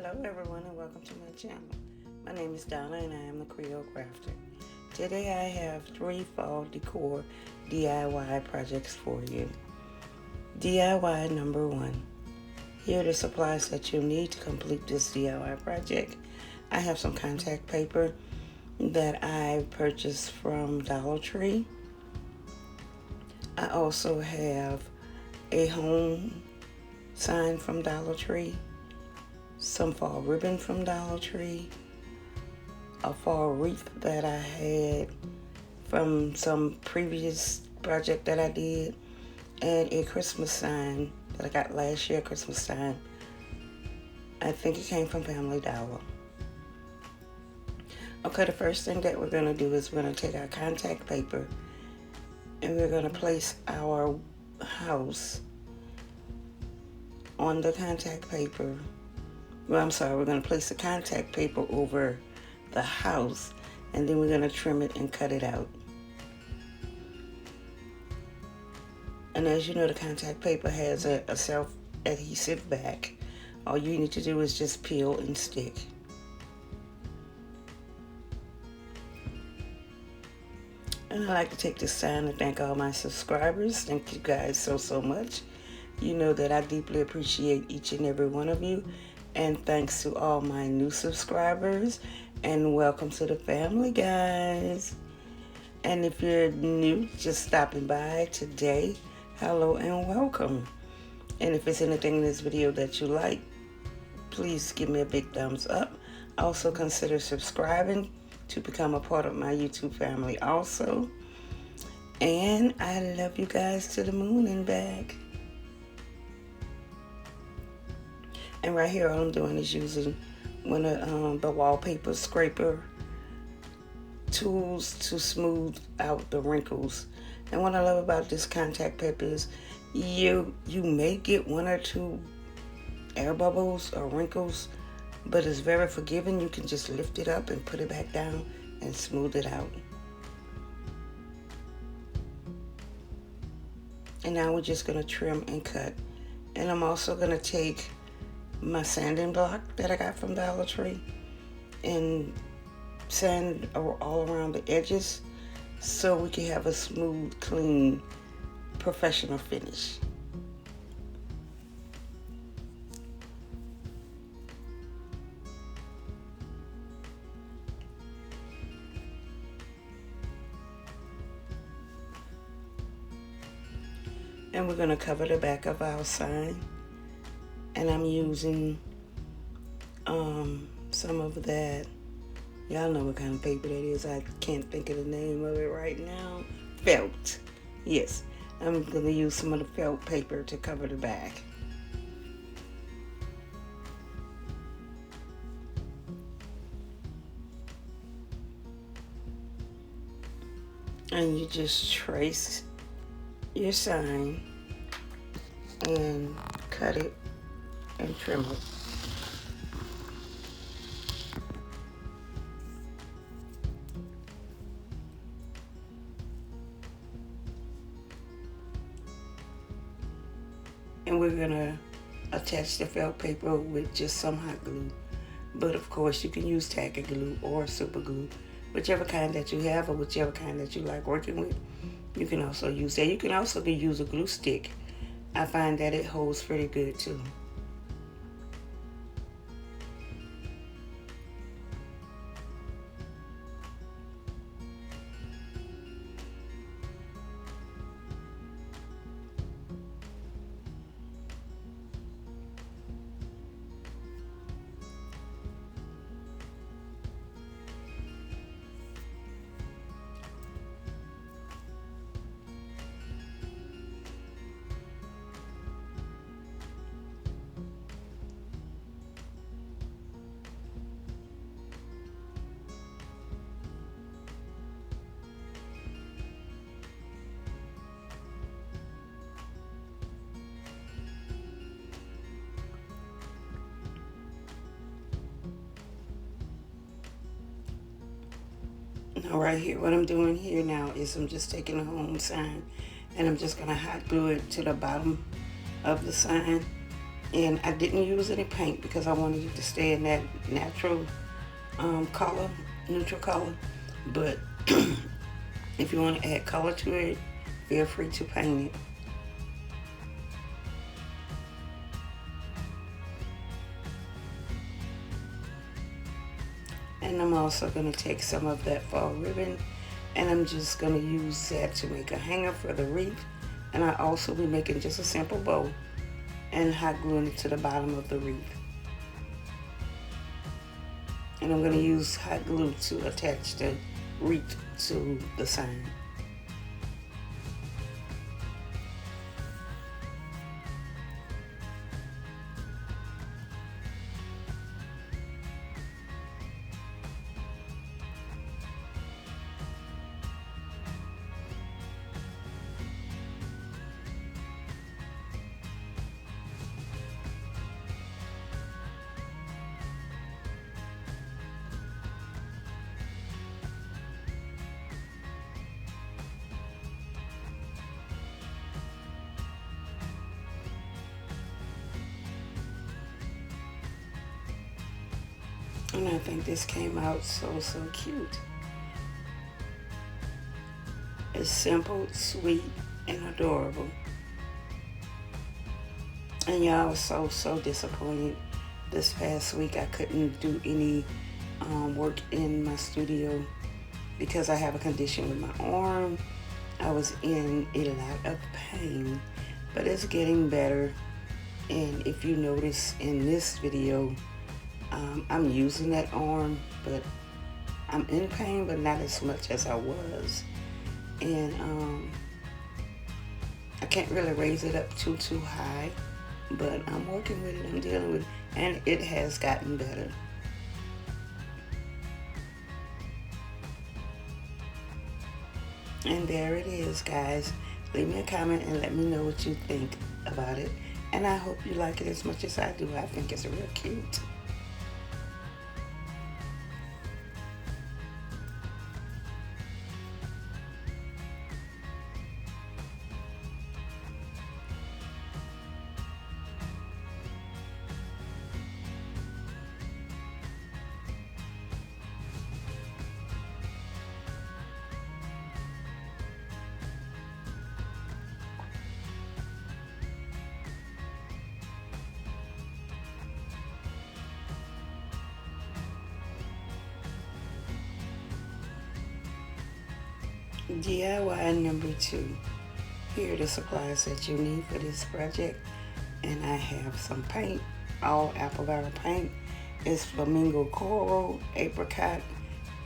Hello everyone and welcome to my channel. My name is Donna and I am the Creole Crafter. Today I have 3 fall decor DIY projects for you. DIY number 1. Here are the supplies that you'll need to complete this DIY project. I have some contact paper that I purchased from Dollar Tree. I also have a home sign from Dollar Tree, some fall ribbon from Dollar Tree, a fall wreath that I had from some previous project that I did, and a Christmas sign that I got last year, Christmas sign. I think it came from Family Dollar. Okay, the first thing that we're going to do is we're going to take our contact paper and we're going to place our house on the contact paper. Well, I'm sorry, we're going to place the contact paper over the house and then we're going to trim it and cut it out. And as you know, the contact paper has a self-adhesive back. All you need to do is just peel and stick. And I'd like to take this time to thank all my subscribers. Thank you guys so much. You know that I deeply appreciate each and every one of you. And thanks to all my new subscribers. And welcome to the family, guys. And if you're new, just stopping by today, hello and welcome. And if there's anything in this video that you like, please give me a big thumbs up. Also consider subscribing to become a part of my YouTube family also. And I love you guys to the moon and back. And right here, all I'm doing is using one of the wallpaper scraper tools to smooth out the wrinkles. And what I love about this contact paper is you may get 1 or 2 air bubbles or wrinkles, but it's very forgiving. You can just lift it up and put it back down and smooth it out. And now we're just going to trim and cut. And I'm also going to take my sanding block that I got from Dollar Tree and sand all around the edges so we can have a smooth, clean, professional finish. And we're going to cover the back of our sign. And I'm using some of that, y'all know what kind of paper that is. I can't think of the name of it right now. Felt. Yes, I'm going to use some of the felt paper to cover the back. And you just trace your sign and cut it and trim it. And we're gonna attach the felt paper with just some hot glue. But of course you can use tacky glue or super glue. Whichever kind that you have or whichever kind that you like working with, you can also use that. You can also use a glue stick. I find that it holds pretty good too. Now right here, what I'm doing here now is I'm just taking a home sign and I'm just gonna hot glue it to the bottom of the sign And I didn't use any paint because I wanted it to stay in that natural color, neutral color. But if you want to add color to it, feel free to paint it. And I'm also going to take some of that fall ribbon and I'm just going to use that to make a hanger for the wreath. And I also be making just a simple bow and hot gluing it to the bottom of the wreath. And I'm going to use hot glue to attach the wreath to the sign. And I think this came out so cute. It's simple, sweet, and adorable. And y'all was so disappointed this past week. I couldn't do any work in my studio because I have a condition with my arm. I was in a lot of pain, but it's getting better. And if you notice in this video, I'm using that arm, but I'm in pain, but not as much as I was. And I can't really raise it up too high, but I'm working with it, I'm dealing with it, and it has gotten better. And there it is, guys. Leave me a comment and let me know what you think about it. And I hope you like it as much as I do. I think it's real cute. DIY number 2. Here are the supplies that you need for this project. And I have some paint, all apple barrel paint. It's flamingo coral, apricot,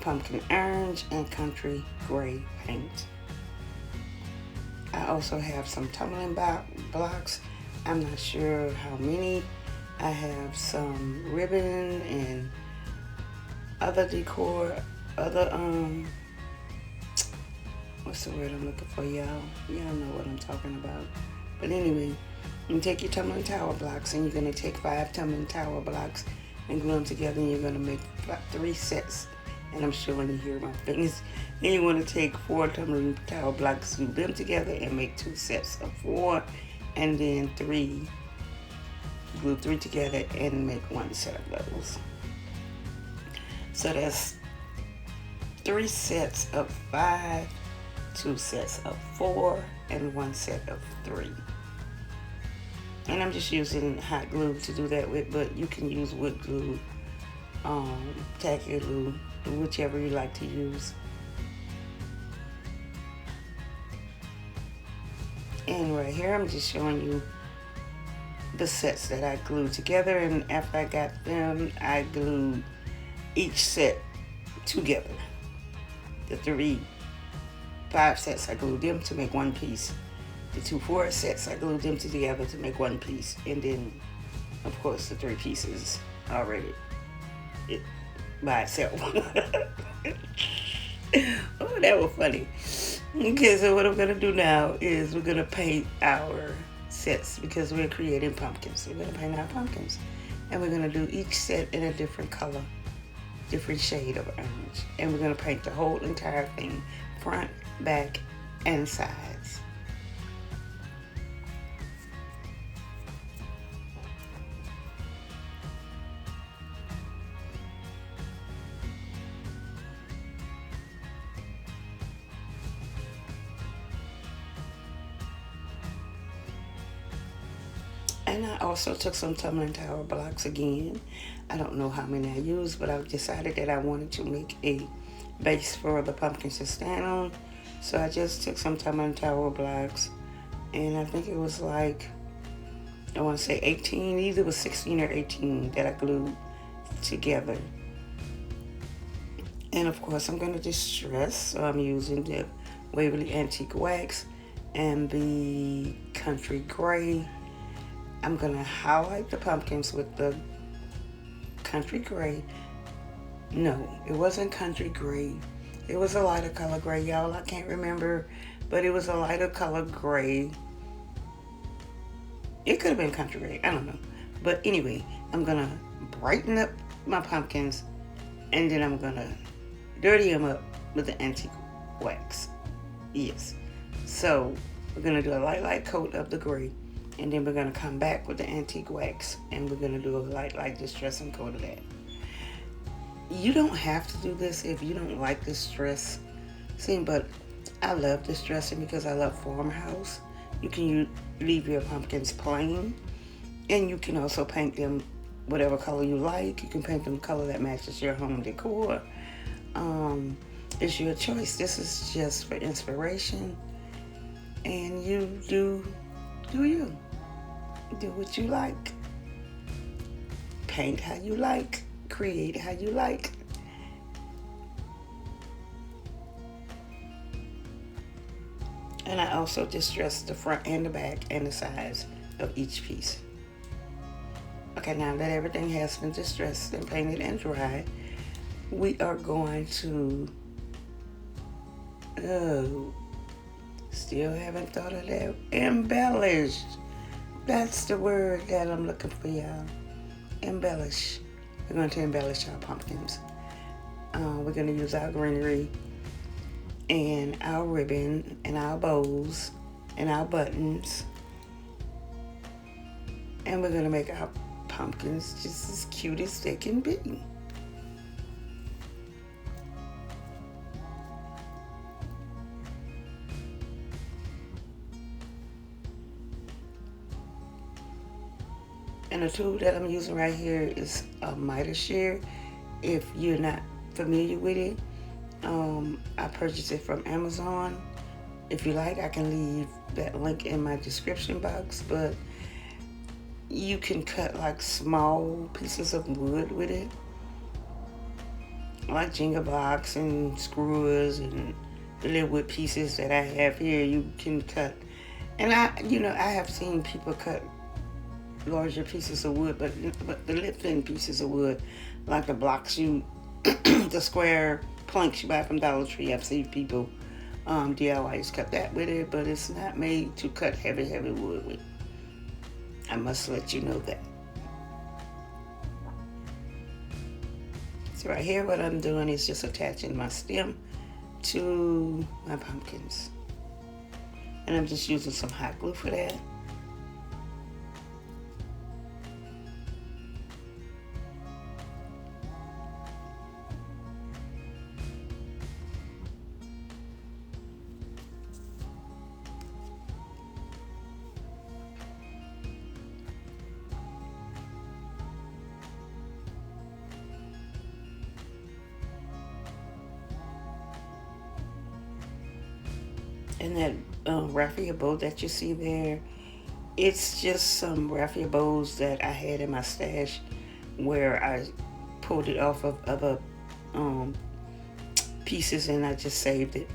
pumpkin orange, and country gray paint. I also have some tumbling blocks. I'm not sure how many. I have some ribbon and other decor, what's the word I'm looking for, y'all? Y'all know what I'm talking about. But anyway, you take your tumbling tower blocks and you're going to take 5 tumbling tower blocks and glue them together, and you're going to make 3 sets. And I'm showing you here my fingers. Then you want to take 4 tumbling tower blocks, glue them together, and make 2 sets of 4. And then 3, glue 3 together and make 1 set of those. So that's 3 sets of 5, 2 sets of 4, and 1 set of 3. And I'm just using hot glue to do that with, but you can use wood glue, tacky glue, whichever you like to use. And right here, I'm just showing you the sets that I glued together. And after I got them, I glued each set together. The 5 sets, I glued them to make 1 piece. The 2 4 sets, I glued them together to make 1 piece. And then, of course, the 3 pieces already by itself. Oh, that was funny. Okay, so what I'm going to do now is we're going to paint our sets because we're creating pumpkins. We're going to paint our pumpkins. And we're going to do each set in a different color, different shade of orange. And we're going to paint the whole entire thing, front, back, and sides. And I also took some tumbling tower blocks again. I don't know how many I used, but I decided that I wanted to make a base for the pumpkins to stand on. So I just took some tumbling tower blocks, and I think it was like, I want to say 18, either it was 16 or 18 that I glued together. And of course I'm going to distress, so I'm using the Waverly Antique Wax and the Country Gray. I'm going to highlight the pumpkins with the Country Gray. No, it wasn't Country Gray. It was a lighter color gray, y'all. I can't remember, but it was a lighter color gray. It could have been Country Gray. I don't know. But anyway, I'm going to brighten up my pumpkins, and then I'm going to dirty them up with the Antique Wax. Yes. So we're going to do a light coat of the gray, and then we're going to come back with the Antique Wax, and we're going to do a light distressing coat of that. You don't have to do this if you don't like distress. See, but I love distressing because I love farmhouse. You can leave your pumpkins plain, and you can also paint them whatever color you like. You can paint them color that matches your home decor. It's your choice. This is just for inspiration, and you do you. Do what you like. Paint how you like. Create how you like. And I also distress the front and the back and the sides of each piece. Okay, now that everything has been distressed and painted and dried, we are going to, still haven't thought of that, embellished. That's the word that I'm looking for, y'all. Embellish. We're going to embellish our pumpkins. We're going to use our greenery and our ribbon and our bows and our buttons. And we're going to make our pumpkins just as cute as they can be. And the tool that I'm using right here is a miter shear. If you're not familiar with it, I purchased it from Amazon. If you like, I can leave that link in my description box, but you can cut like small pieces of wood with it, like Jenga blocks and screws and the little wood pieces that I have here. You can cut, and I have seen people cut larger pieces of wood, but the lip thin pieces of wood, like the blocks the square planks you buy from Dollar Tree. I've seen people DIYs cut that with it, but it's not made to cut heavy wood with. I must let you know that. So right here, what I'm doing is just attaching my stem to my pumpkins, and I'm just using some hot glue for that. And that raffia bow that you see there, it's just some raffia bows that I had in my stash where I pulled it off of other pieces, and I just saved it.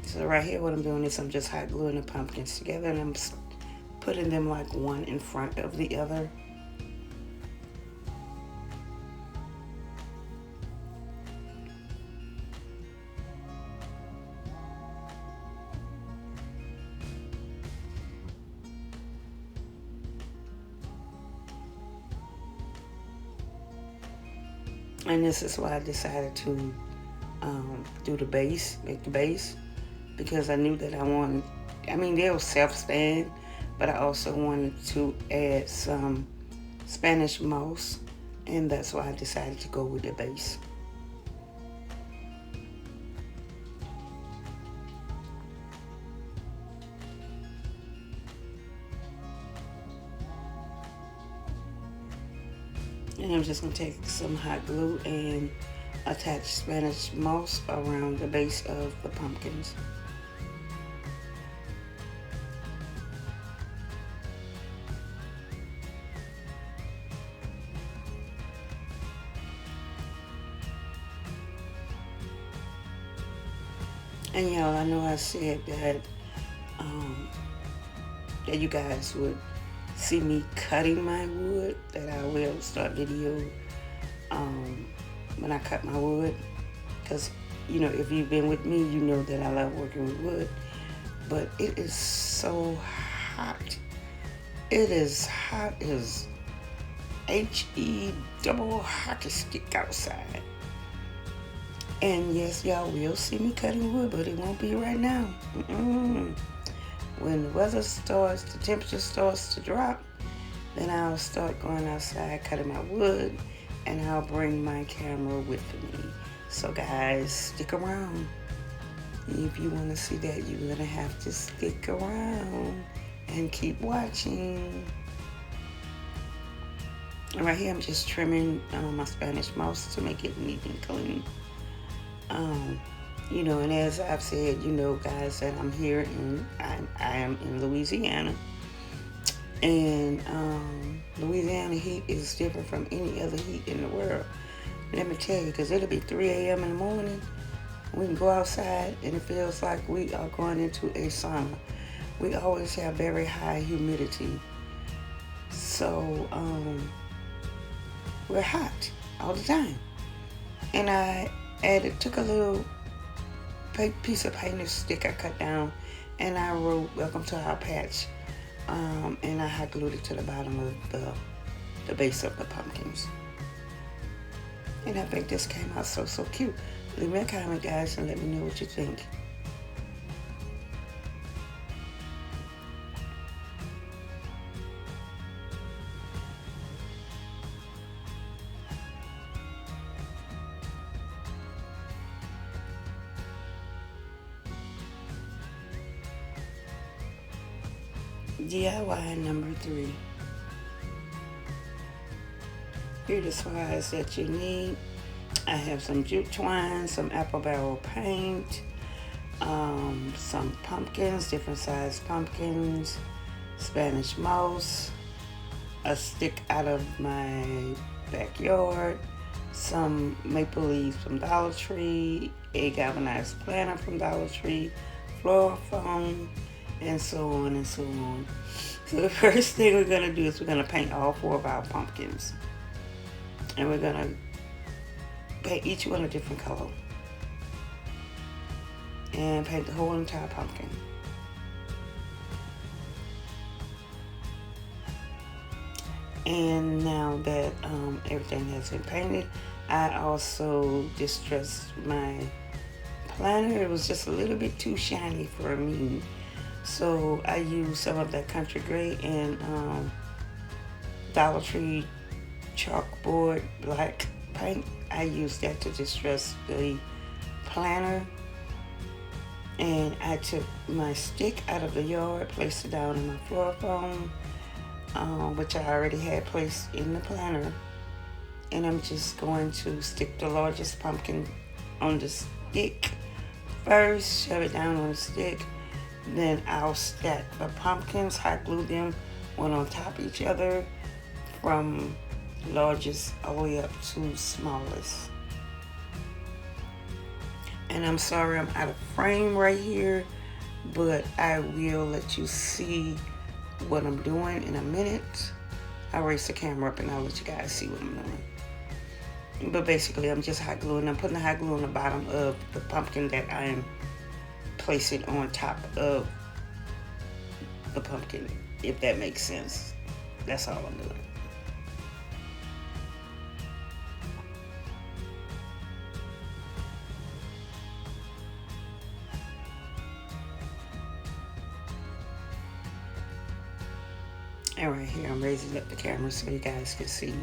So right here, what I'm doing is I'm just hot gluing the pumpkins together, and I'm putting them like one in front of the other. And this is why I decided to do the base, make the base, because I knew that they'll self-stand, but I also wanted to add some Spanish moss, and that's why I decided to go with the base. And I'm just going to take some hot glue and attach Spanish moss around the base of the pumpkins. And y'all, I know I said that you guys would see me cutting my wood, that I will start video when I cut my wood. Because, you know, if you've been with me, you know that I love working with wood. But it is so hot. It is hot as H-E double hockey stick outside. And yes, y'all will see me cutting wood, but it won't be right now. When the weather starts, the temperature starts to drop, then I'll start going outside cutting my wood, and I'll bring my camera with me. So guys, stick around. If you want to see that, you're going to have to stick around and keep watching. And right here, I'm just trimming my Spanish moss to make it neat and clean. You know, and as I've said, you know, guys, that I'm here I am in Louisiana. And Louisiana heat is different from any other heat in the world. Let me tell you, because it'll be 3 a.m. in the morning. We can go outside and it feels like we are going into a sauna. We always have very high humidity. So we're hot all the time. And I took a little piece of painter's stick I cut down, and I wrote "Welcome to our patch," and I hot glued it to the bottom of the base of the pumpkins. And I think this came out so cute. Leave me a comment, guys, and let me know what you think. DIY number 3. Here are the supplies that you need. I have some jute twine, some apple barrel paint, some pumpkins, different sized pumpkins, Spanish moss, a stick out of my backyard, some maple leaves from Dollar Tree, a galvanized planter from Dollar Tree, floral foam, and so on and so on. So the first thing we're going to do is we're going to paint all 4 of our pumpkins. And we're going to paint each one a different color. And paint the whole entire pumpkin. And now that everything has been painted, I also distressed my planter. It was just a little bit too shiny for me. So I used some of that country gray and Dollar Tree chalkboard black paint. I used that to distress the planter. And I took my stick out of the yard, placed it down in my floor foam, which I already had placed in the planter. And I'm just going to stick the largest pumpkin on the stick first, shove it down on the stick. Then I'll stack the pumpkins, hot glue them one on top of each other from largest all the way up to smallest. And I'm sorry I'm out of frame right here, but I will let you see what I'm doing in a minute. I'll raise the camera up and I'll let you guys see what I'm doing. But basically I'm just hot gluing. I'm putting the hot glue on the bottom of the pumpkin that I'm placing on top of the pumpkin, if that makes sense. That's all I'm doing. And right here, I'm raising up the camera so you guys can see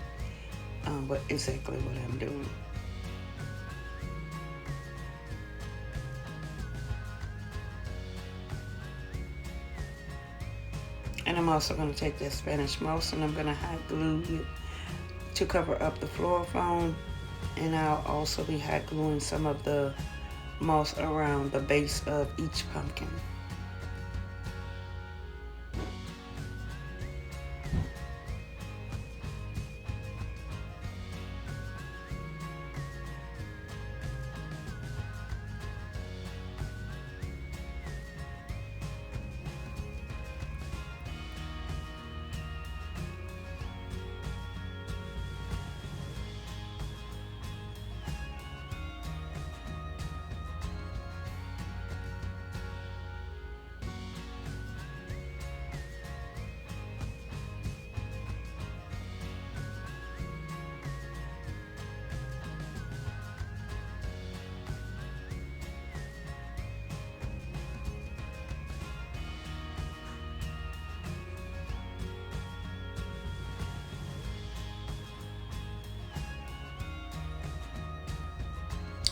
exactly what I'm doing. And I'm also going to take that Spanish moss and I'm going to hot glue it to cover up the floor foam, and I'll also be hot gluing some of the moss around the base of each pumpkin.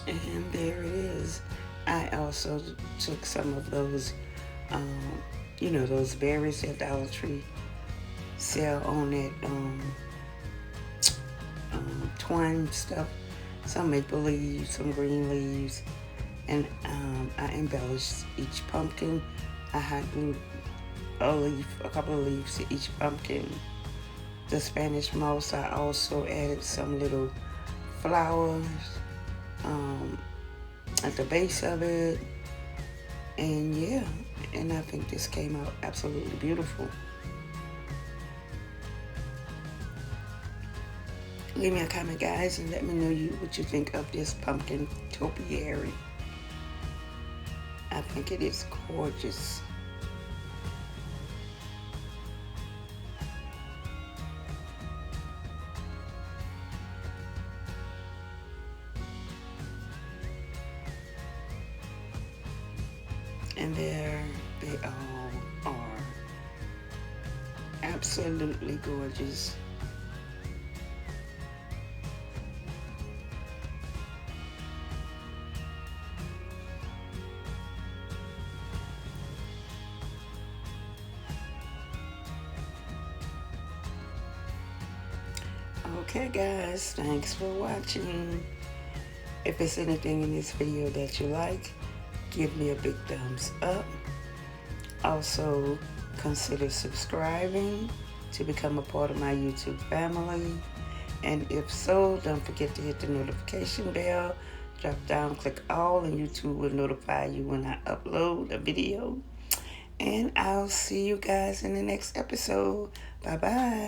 And there it is. I also took some of those, those berries at Dollar Tree sell on that twine stuff. Some maple-leaves, some green leaves, and I embellished each pumpkin. I hot glued a couple of leaves to each pumpkin. The Spanish moss, I also added some little flowers at the base of it, and yeah, and I think this came out absolutely beautiful. Leave me a comment, guys, and let me know what you think of this pumpkin topiary. I think it is gorgeous. And there they all are. Absolutely gorgeous. Okay, guys, thanks for watching. If there's anything in this video that you like, give me a big thumbs up. Also, consider subscribing to become a part of my YouTube family. And if so, don't forget to hit the notification bell. Drop down, click all, and YouTube will notify you when I upload a video. And I'll see you guys in the next episode. Bye-bye.